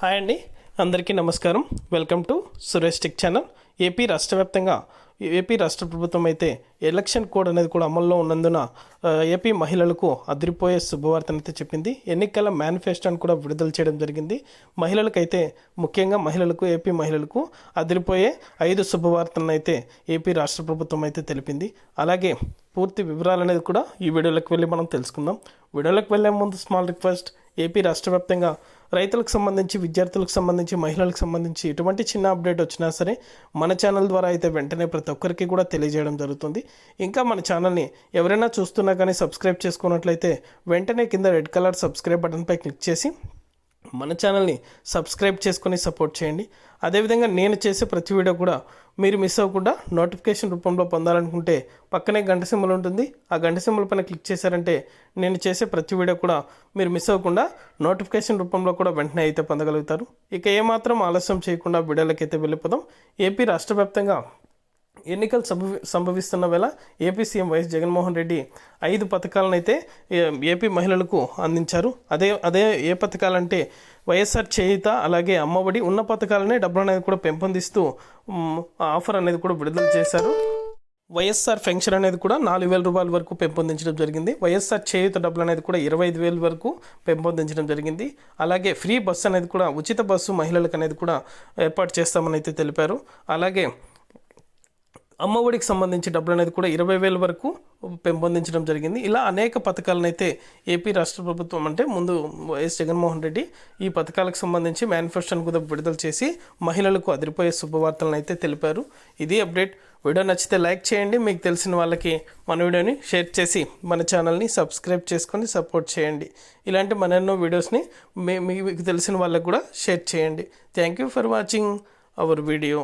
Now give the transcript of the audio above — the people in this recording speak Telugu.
హాయ్ అండి, అందరికీ నమస్కారం. Welcome to Suresh tech channel. AP రాష్ట్ర ప్రభుత్వం అయితే ఎలక్షన్ కోడ్ అనేది కూడా అమల్లో ఉన్నందున ఏపీ మహిళలకు అదిరిపోయే శుభవార్తను అయితే చెప్పింది. ఎన్నికల మేనిఫెస్టోని కూడా విడుదల చేయడం జరిగింది. మహిళలకైతే ముఖ్యంగా ఏపీ మహిళలకు అదిరిపోయే 5 శుభవార్తలను అయితే ఏపీ రాష్ట్ర ప్రభుత్వం అయితే తెలిపింది. అలాగే పూర్తి వివరాలు అనేది కూడా ఈ వీడియోలోకి వెళ్ళి మనం తెలుసుకుందాం. వీడియోలోకి వెళ్ళే ముందు స్మాల్ రిక్వెస్ట్, ఏపీ రాష్ట్ర వ్యాప్తంగా రైతులకు సంబంధించి, విద్యార్థులకు సంబంధించి, మహిళలకు సంబంధించి ఎటువంటి చిన్న అప్డేట్ వచ్చినా సరే మన ఛానల్ ద్వారా అయితే వెంటనే ప్రతి ఒక్కరికి కూడా తెలియజేయడం జరుగుతుంది. ఇంకా మన ఛానల్ని ఎవరైనా చూస్తున్నా కానీ సబ్స్క్రైబ్ చేసుకున్నట్లయితే వెంటనే కింద రెడ్ కలర్ సబ్స్క్రైబ్ బటన్పై క్లిక్ చేసి మన ఛానల్ని సబ్స్క్రైబ్ చేసుకొని సపోర్ట్ చేయండి. అదేవిధంగా నేను చేసే ప్రతి వీడియో కూడా మీరు మిస్ అవ్వకుండా నోటిఫికేషన్ రూపంలో పొందాలనుకుంటే పక్కనే గంట సింబల్ ఉంటుంది. ఆ గంట సింబల్ పైన క్లిక్ చేశారంటే నేను చేసే ప్రతి వీడియో కూడా మీరు మిస్ అవ్వకుండా నోటిఫికేషన్ రూపంలో కూడా వెంటనే అయితే పొందగలుగుతారు. ఇక ఏమాత్రం ఆలస్యం చేయకుండా వీడియోలకైతే వెళ్ళిపోదాం. ఏపీ రాష్ట్ర వ్యాప్తంగా ఎన్నికలు సంభవిస్తున్న వేళ AP CM YS Jaganmohan Reddy 5 పథకాలను అయితే ఏపీ మహిళలకు అందించారు. అదే ఏ పథకాలంటే వైఎస్ఆర్ చేయూత, అలాగే అమ్మఒడి, ఉన్న పథకాలనే డబ్బులు అనేది కూడా పెంపొందిస్తూ ఆఫర్ అనేది కూడా విడుదల చేశారు. వైఎస్ఆర్ పెన్షన్ అనేది కూడా 4,000 రూపాయల వరకు పెంపొందించడం జరిగింది. వైఎస్ఆర్ చేయూత డబ్బులు అనేది కూడా 25,000 వరకు పెంపొందించడం జరిగింది. అలాగే ఫ్రీ బస్సు అనేది కూడా, ఉచిత బస్సు మహిళలకు అనేది కూడా ఏర్పాటు చేస్తామని అయితే తెలిపారు. అలాగే అమ్మఒడికి సంబంధించి డబ్బులు అనేది కూడా 20,000 వరకు పెంపొందించడం జరిగింది. ఇలా అనేక పథకాలను అయితే ఏపీ రాష్ట్ర ప్రభుత్వం అంటే ముందు వైఎస్ జగన్మోహన్ రెడ్డి ఈ పథకాలకు సంబంధించి మేనిఫెస్టోని కూడా విడుదల చేసి మహిళలకు అదిరిపోయే శుభవార్తలను అయితే తెలిపారు. ఇది అప్డేట్. వీడియో నచ్చితే లైక్ చేయండి, మీకు తెలిసిన వాళ్ళకి మన వీడియోని షేర్ చేసి మన ఛానల్ని సబ్స్క్రైబ్ చేసుకొని సపోర్ట్ చేయండి. ఇలాంటి మరెన్నో వీడియోస్ని మీకు తెలిసిన వాళ్ళకి కూడా షేర్ చేయండి. Thank you for watching our video.